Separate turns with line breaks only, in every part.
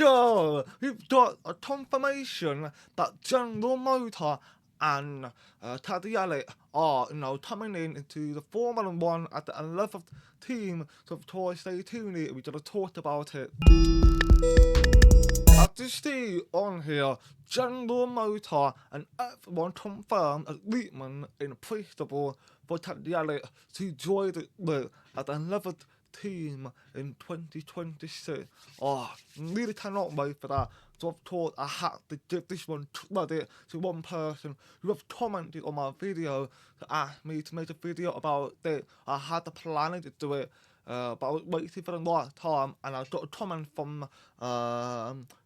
go. We've got a confirmation that General Motor and Cadillac are coming into the Formula One at the 11th team. So of course, stay tuned. We're gonna talk about it. As you see on here, General Motor and everyone confirmed as Liebman in principle for Cadillac to join at the 11th team in 2026. Oh, really cannot wait for that. So of course I had to give this one credit to one person who have commented on my video to ask me to make a video about it. I had the planning to do it. But I was waiting for the right time, and I got a comment from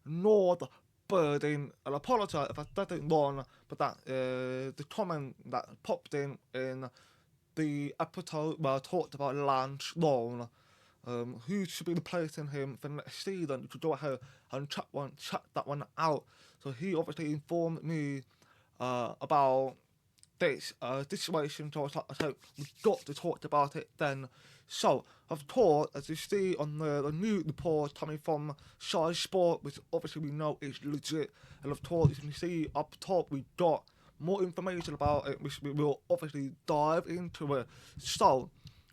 Nord Birding, and I apologise if I said it wrong, but that the comment that popped in the episode where I talked about Lance Long, who should be replacing him for next season, to go ahead and check that one out. So he obviously informed me about this situation, so I was like, we've got to talk about it then. So, of course, as you see on the new report coming from Sky Sport, which obviously we know is legit, and of course, you can see up top we've got more information about it, which we will obviously dive into it. So,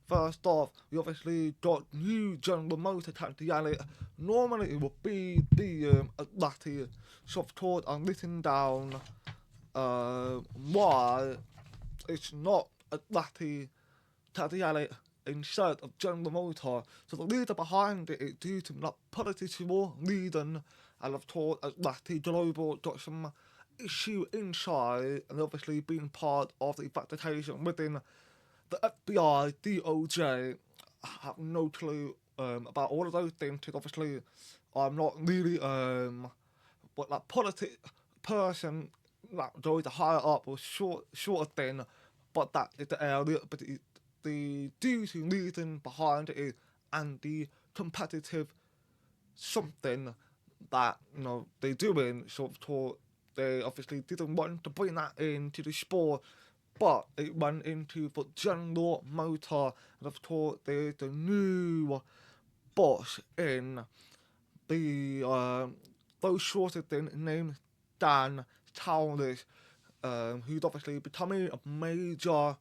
first off, we obviously got new General Motor Cadillac. Normally it would be the Atlantic, so of course I'm written down why it's not Atlantic Cadillac instead of General Motor. So the reason behind it is due to like political reason, and of course Atlantic Global got some issue inside, and obviously being part of the investigation within the FBI, DOJ. I have no clue about all of those things, because obviously I'm not really but like person that goes higher up or short of thing, but that is the area. But the due to reason behind it is anti-competitive something that they're doing. So of course they obviously didn't want to bring that into the sport, but it went into for General Motor, and of course there's the new boss in the those sort of thing named Dan Townish, who's obviously becoming a major,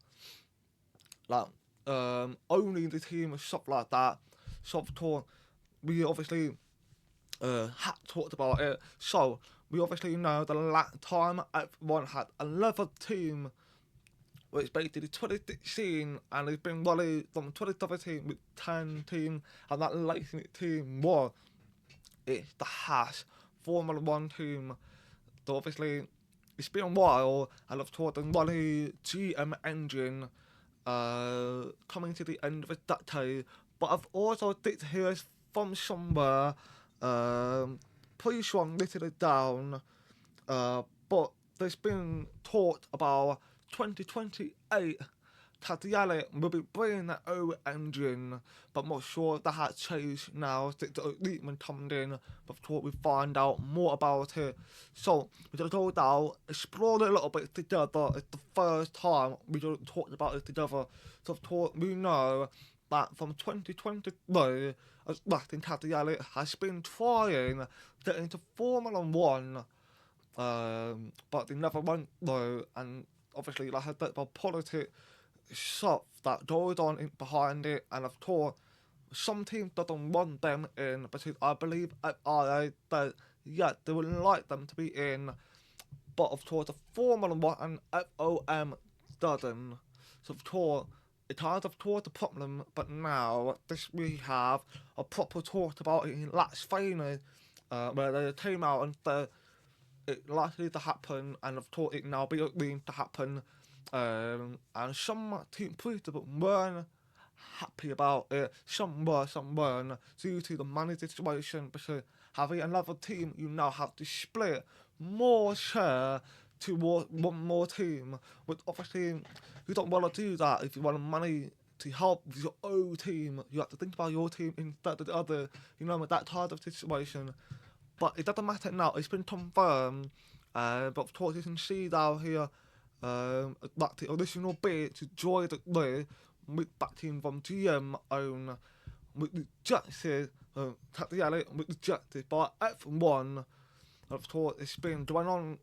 like, owning the team and stuff like that. So of course, we obviously had talked about it. So we obviously know the last time everyone had another team, which basically 2016, and it's been running from 2017 with 10 teams, and that latest team was it's the Haas Formula One team. So obviously, it's been a while, and of course, the running GM engine coming to the end of a decade. But I've also did hear from somewhere, pretty sure I'm written it down, but there's been talk about 2028 Cadillac will be bringing their own engine, but I'm not sure if that has changed now since the Liebman coming in. But of course we find out more about it. So we're going to go down, explore it a little bit together. It's the first time we don't talk about it together. So of course we know that from 2023, Latin Cadillac has been trying to get into Formula One, but they never went though. And obviously, like I said about politics, stuff that goes on behind it, and of course some teams don't want them in, because I believe FIA that they would like them to be in, but of course the Formula 1 and FOM doesn't. So of course it has of course the problem, but now this we have a proper talk about it in RaceFan, where they came out and said it likely to happen, and of course it now be going to happen. And some team people weren't happy about it. Some weren't, due to the money situation, because having another team, you now have to split more share towards one more team. But obviously, you don't want to do that. If you want money to help with your own team, you have to think about your team instead of the other, with that type of situation. But it doesn't matter now, it's been confirmed. But of course, you can see down here, that the additional bid to join the list with backing from GM own rejected, Cadillac was rejected by everyone. Of course, it's been going on.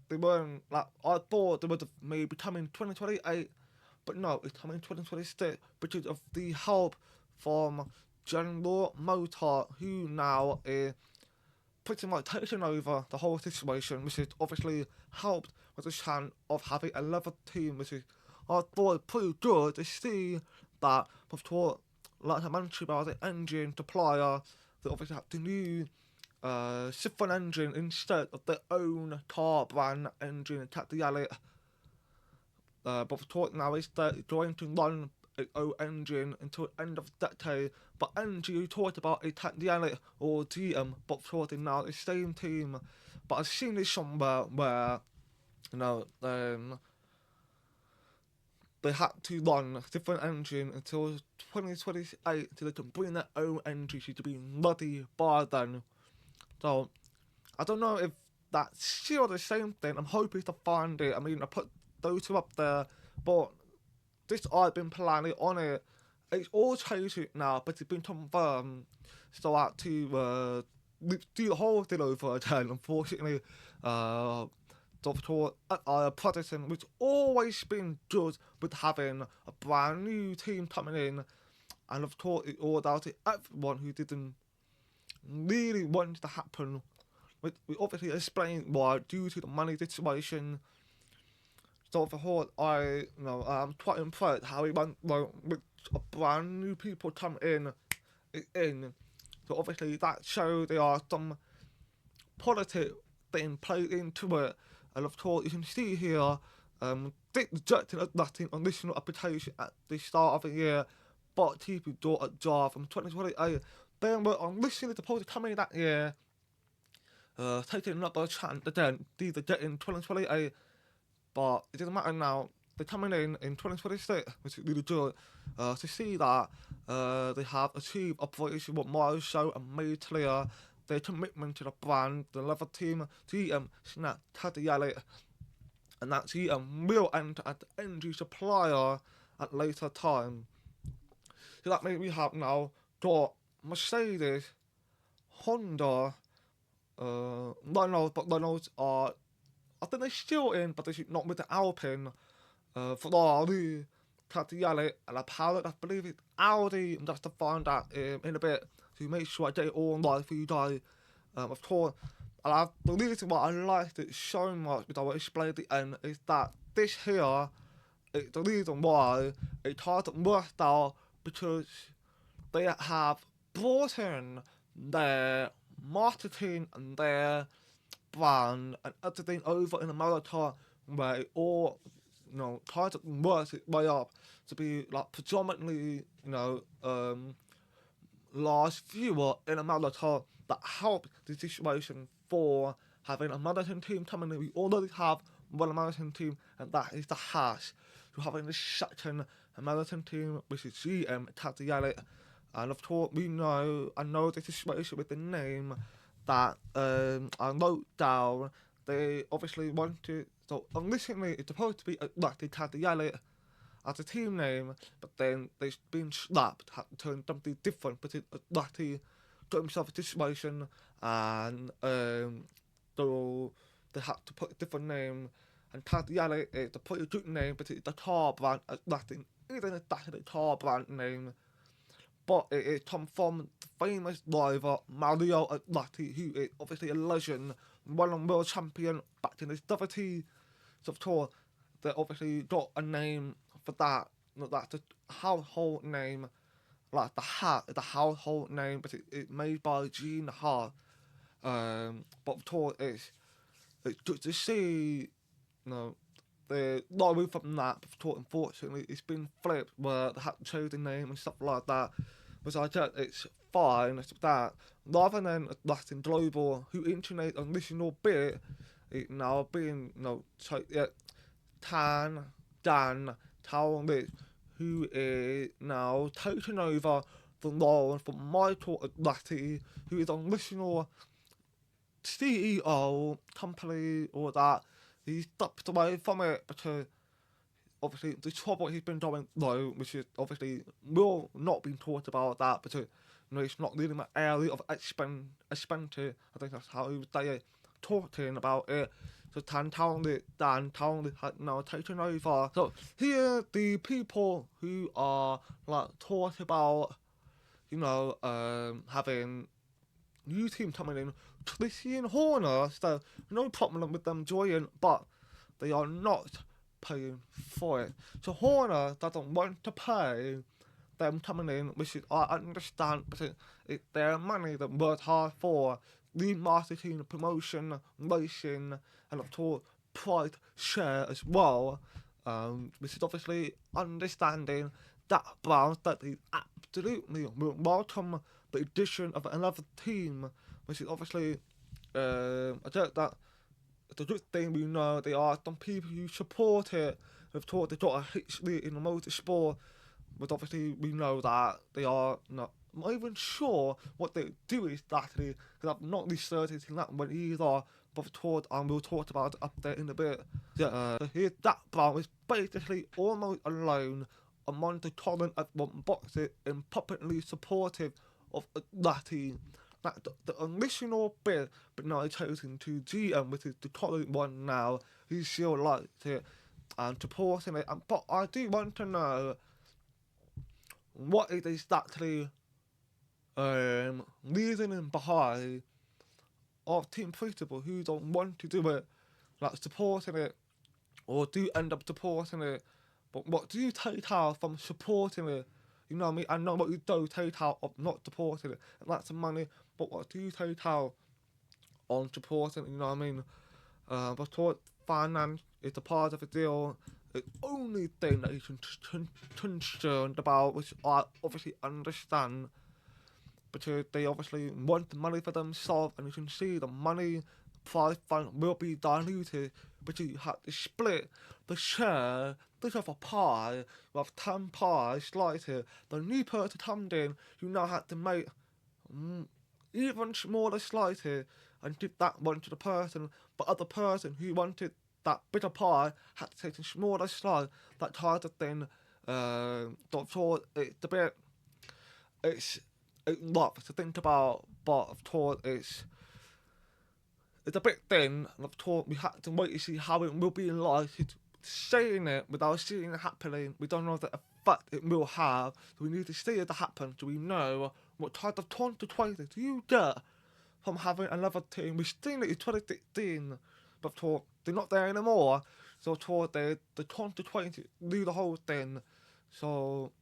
They weren't like I thought they would have maybe come in 2028, but no, it's coming in 2026 because of the help from General Motor, who now is pretty much taking over the whole situation, which has obviously helped with the chance of having a level team, which is I thought pretty good to see that. Of course, like I mentioned about the engine supplier, they obviously have the new Siphon engine instead of their own car brand engine in Cadillac. But of course now it's going to run its own engine until the end of the decade. But engine you talked about a Cadillac or GM, but of course they're now the same team. But I've seen this somewhere where, you know, they had to run a different engine until 2028 so they can bring their own engine to be ready by then. So, I don't know if that's still the same thing. I'm hoping to find it. I mean, I put those two up there, but this I've been planning on it. It's all changed now, but it's been confirmed. So I had to do the whole thing over again, unfortunately. Dr. Protestant, which always been good with having a brand new team coming in, and of course it all down to everyone who didn't really want to happen. We obviously explained why due to the money situation. So for whole, I'm quite impressed how he went with a brand new people come in. So obviously that shows there are some politics being played into it. And of course you can see here, Dick rejected a nothing conditional application at the start of the year, but people got a job from 2028. Then were initially supposed to come in that year, taking another chance again, either get in 2028, but it doesn't matter now. They're coming in 2026, which is really good to see that they have achieved Operation what Miles show and made clear their commitment to the brand, the level team, GM, Snap, Cadillac, and that GM will enter as the energy supplier at later time. So that means we have now got Mercedes, Honda, Renault, but Renaults are, I think they're still in, but they're not with the Alpine. Ferrari, Cadillac, and apparently I believe it's Audi. I'm just to find out in a bit to make sure I get it all right for you guys. Of course, and the reason why I liked it so much, which I will explain at the end, is that this here is the reason why it hasn't worked out, because they have brought in their marketing and their brand and everything over in America, where it all, tries to work its way up to be like predominantly, large viewer in America that help the situation for having a American team coming in. We already have one American team, and that is the Haas. So having the second American team, which is GM Cadillac, and of course I know the situation with the name that I wrote down. They obviously wanted, so originally it's supposed to be like the Cadillac as a team name, but then they've been slapped, had to turn something different, but Lati got himself a situation, and so they had to put a different name, and Cadillac is a pretty good name, but it's the car brand, nothing isn't exactly the car brand name, but it comes from the famous driver Mario Andretti, who is obviously a legend, one world champion back in his 70s. So of course, they obviously got a name for that. That's a household name, like the hat is a household name, but it's made by Gene Hart. But of course, it's good to see, the not away from that. But of course, unfortunately, it's been flipped where they had to change the name and stuff like that. But I guess it's fine. It's that rather than Latin Global, who intonate an additional bit, it now being Dan Talmud, who is now taking over the role from Michael Atleti, who is an original CEO company, or that he stepped away from it because obviously the trouble he's been doing though, which is obviously will not be taught about that, but it's not really my area of expenditure. I think that's how they talking about it. So Dan Townley had now taken over. So here the people who are like taught about, having new team coming in, Tracy and Horner, so no problem with them joining, but they are not paying for it. So Horner doesn't want to pay them coming in, which is, I understand, but it's their money that worked hard for the marketing, promotion, racing, and of course pride share as well. Which is obviously understanding that Browns that they absolutely will welcome the addition of another team, which is obviously I think that the good thing we know they are some people who support it. We've taught they got a history in the motorsport, but obviously we know that they are not even sure what they do exactly, because I've not researched in that one either, but we'll talk about it up there in a bit. Yeah, here that Brown is basically almost alone among the current F1 boxes and publicly supportive of that team. That the original bid, but now it's chosen to GM, which is the current one now, who still likes it and supporting it. But I do want to know what it is exactly reasoning behind of team principal who don't want to do it, like supporting it, or do end up supporting it. But what do you take out from supporting it? You know what I mean? I know what you do take out of not supporting it, and that's the money. But what do you take out on supporting it? You know what I mean? But what finance is a part of the deal. The only thing that he's concerned about, which I obviously understand, because they obviously want the money for themselves, and you can see the money prize fund will be diluted, but you have to split the share, bit of a pie, with 10 pies slices. The new person comes in, you now have to make even smaller slices and give that one to the person, but other person who wanted that bit of pie had to take a smaller slice. That kind of thing. So it's a bit, it's lots to think about, but of course it's a bit thin, and of course we have to wait to see how it will be like. Saying it without seeing it happening, we don't know the effect it will have, so we need to see it happen so we know what type of 2020 do you get from having another team. We've seen it in 2016, but of course they're not there anymore, so of course the 2020 do the whole thing, so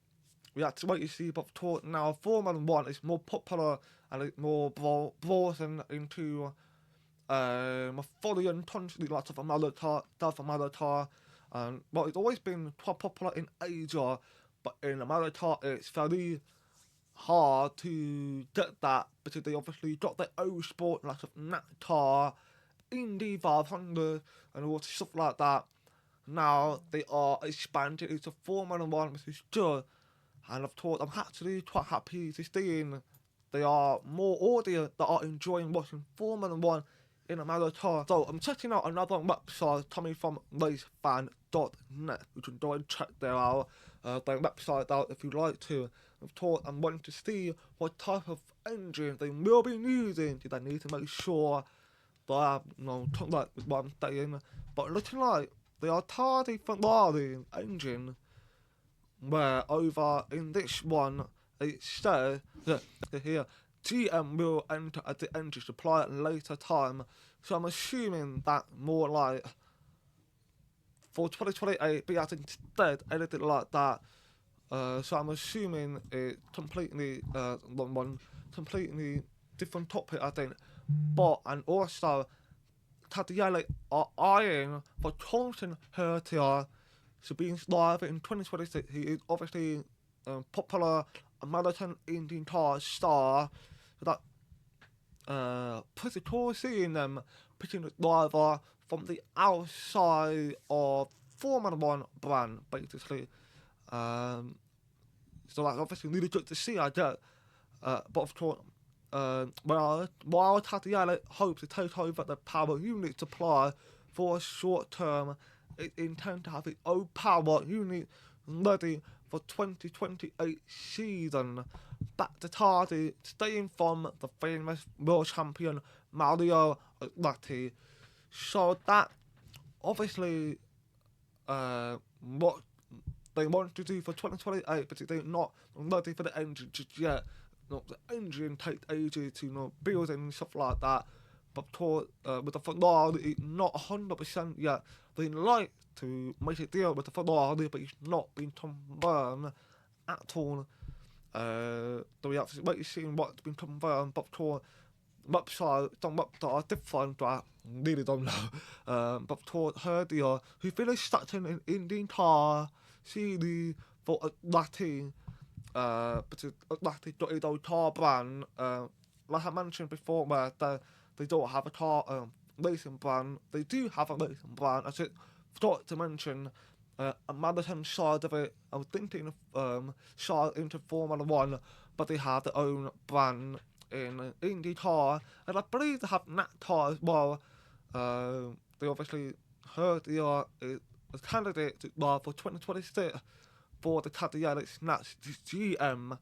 we have to wait to see. But of course now Formula 1 is more popular and it's more broadened into following constantly lots of America, South America, well, it's always been quite popular in Asia, but in America it's very hard to get that because they obviously got their own sport, lots of NASCAR, Indy 500, and all stuff like that. Now they are expanding into Formula 1, which is good, and of course I'm actually quite happy to see there are more audience that are enjoying watching Formula 1 in America. So I'm checking out another website coming from RaceFan.net. You can go and check their website out if you'd like to. Of course, I'm wanting to see what type of engine they will be using. I need to make sure that I talk like what I'm saying. But looking like they are tardy Ferrari engine, where over in this one it says that here GM will enter as the engine supplier at a later time, so I'm assuming that more like for 2028 be as instead anything like that. So I'm assuming it's completely one completely different topic, I think. But and also Cadillac are eyeing for Colton Hertier to be live in 2026. He is obviously popular American IndyCar star. So that pretty cool seeing them picking the driver from the outside of Formula 1 brand, basically. So that's obviously really good to see, I get. But of course, while Cadillac hopes to take over the power unit supply for a short term, it intends to have its own power unit ready for 2028 season. Back to Tardy, staying from the famous world champion Mario Andretti. So that obviously what they want to do for 2028, but they're not ready for the engine just yet. The engine takes ages to build and stuff like that. But with the Ferrari, it's not 100% yet. They like to make a deal with the Ferrari, but it's not been confirmed at all. So we have to wait and see what's been confirmed. But website, some websites are different, I really don't know. But heard who finished second in IndyCar series for Latin, but Latin is a car brand, like I mentioned before, where they don't have a car racing brand. They do have a racing brand. I just forgot to mention a Madison side of it. I was thinking of side into Formula 1, but they have their own brand in IndyCar, and I believe they have NASCAR as well. They obviously heard they are a candidate for 2026 for the Cadillac Snatch GM.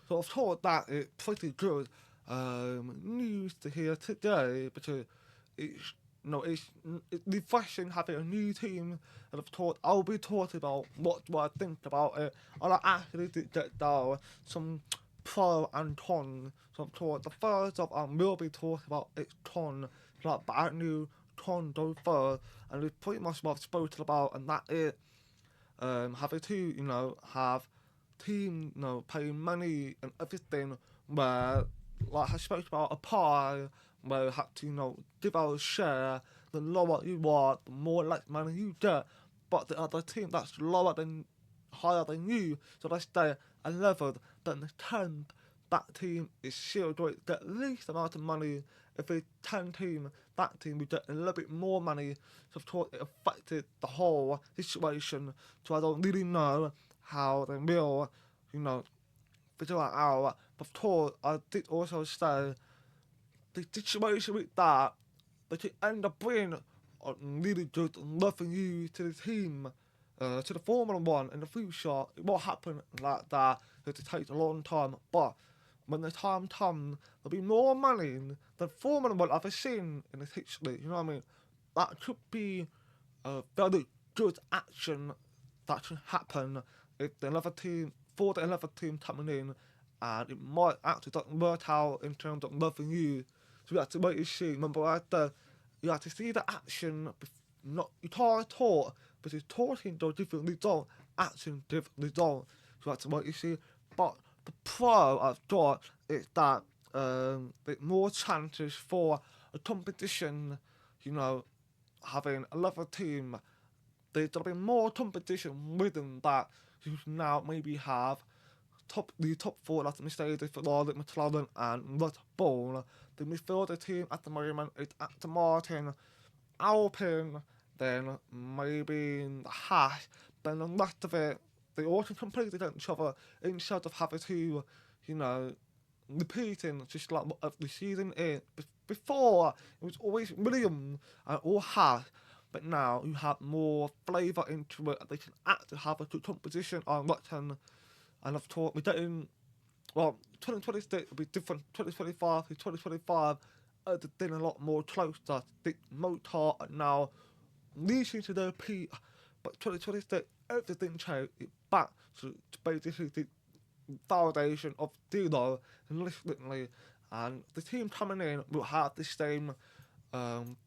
So of course that is pretty good news to hear today, because it's it's refreshing having a new team, and of course I'll be talking about what do I think about it, and I actually did get down some pro and con. So of course the first of I will be talking about is con, like brand new con go first, and it's pretty much what I've spoken about, and that is having to have team paying money and everything, where like I spoke about a pie, where you have to give out a share. The lower you are, the more less money you get, but the other team that's higher than you, so they stay 11th, then the 10th, that team is still going to get the least amount of money. If it's 10 team, that team will get a little bit more money. So of course it affected the whole situation, so I don't really know how they will figure that out. But of course I did also say the situation with that, they could end up bringing a really good revenue to the team, to the Formula 1 in the future. It won't happen like that, it takes a long time, but when the time comes, there'll be more money than Formula 1 I've ever seen in its history, you know what I mean? That could be a very good action that should happen if the 11th team, for the 11th team coming in, and it might actually not work out in terms of revenue. So we have to wait and see. Remember, you have to see the action. You can't talk, but it's talking does different result, action different result. So we have to wait and see. But the pro I've got is that there's more chances for a competition. Having another team, there's gonna be more competition within that. You now maybe have the top four, that's Mercedes, Ferrari, McLaren, and Red Bull. The midfielder team at the moment is Aston Martin, Alpine, then maybe Haas, then the rest of it, they all can compete against each other instead of having to, repeating just like what the season is. Before, it was always Williams or Haas, but now you have more flavour into it, and they can actually have a good competition on Rotten. And I've taught we're getting, 2026 will be different. 2025 to 2025, they're getting a lot more closer. The motor are now reaching to their peak, but 2026 everything changed. It's back to basically the foundation of zero realistically, and the team coming in will have the same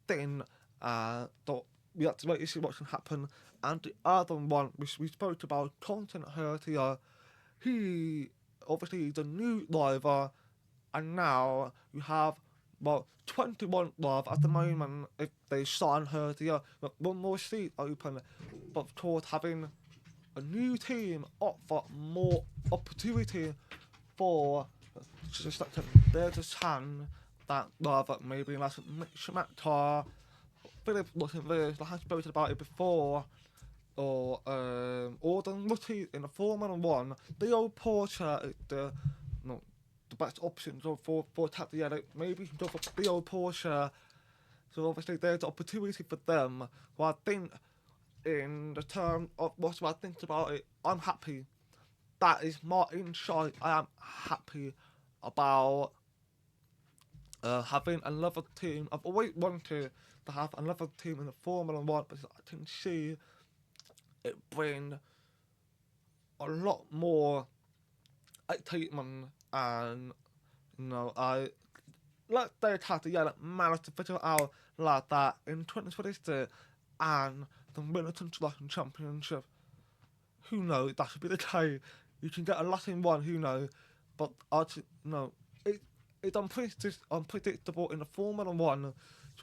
thing. So we have to wait to see what can happen. And the other one, which we spoke about, content here. He obviously is a new driver, and now you have 21 drivers at the moment. If they sign her here, one more seat open, but of course having a new team offer more opportunity for just like there's a chance that driver maybe like Mick Schumacher, Philip Luttenberg, like I spoke about it before, or Gordon Rutty in the Formula 1, the old Porsche is the best option for Cadillac. Maybe you can go for the old Porsche. So obviously there's an opportunity for them. Well, I think in the term of what I think about it, I'm happy. That is my insight. I am happy about having another team. I've always wanted to have another team in the Formula One because I can see it bring a lot more excitement, and I like they Cadillac managed to figure out like that in 2026, and the Winter Construction Championship. Who knows? That should be the case. You can get a lot in one. Who knows? But I just, it's unpredictable in the Formula One.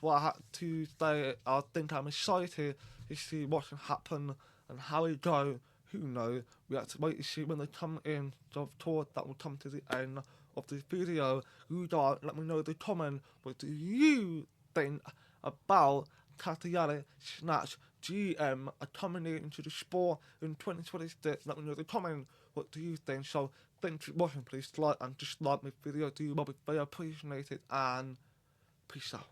So I had to say I think I'm excited to see what can happen and how it goes. Who knows? We have to wait to see when they come in. So I've thought that will come to the end of this video. You guys, let me know in the comment. What do you think about Cadillac Snatch GM are coming into the sport in 2026? Let me know in the comment. What do you think? So thanks for watching. Please like and dislike my video. Do you will be very appreciated, and peace out.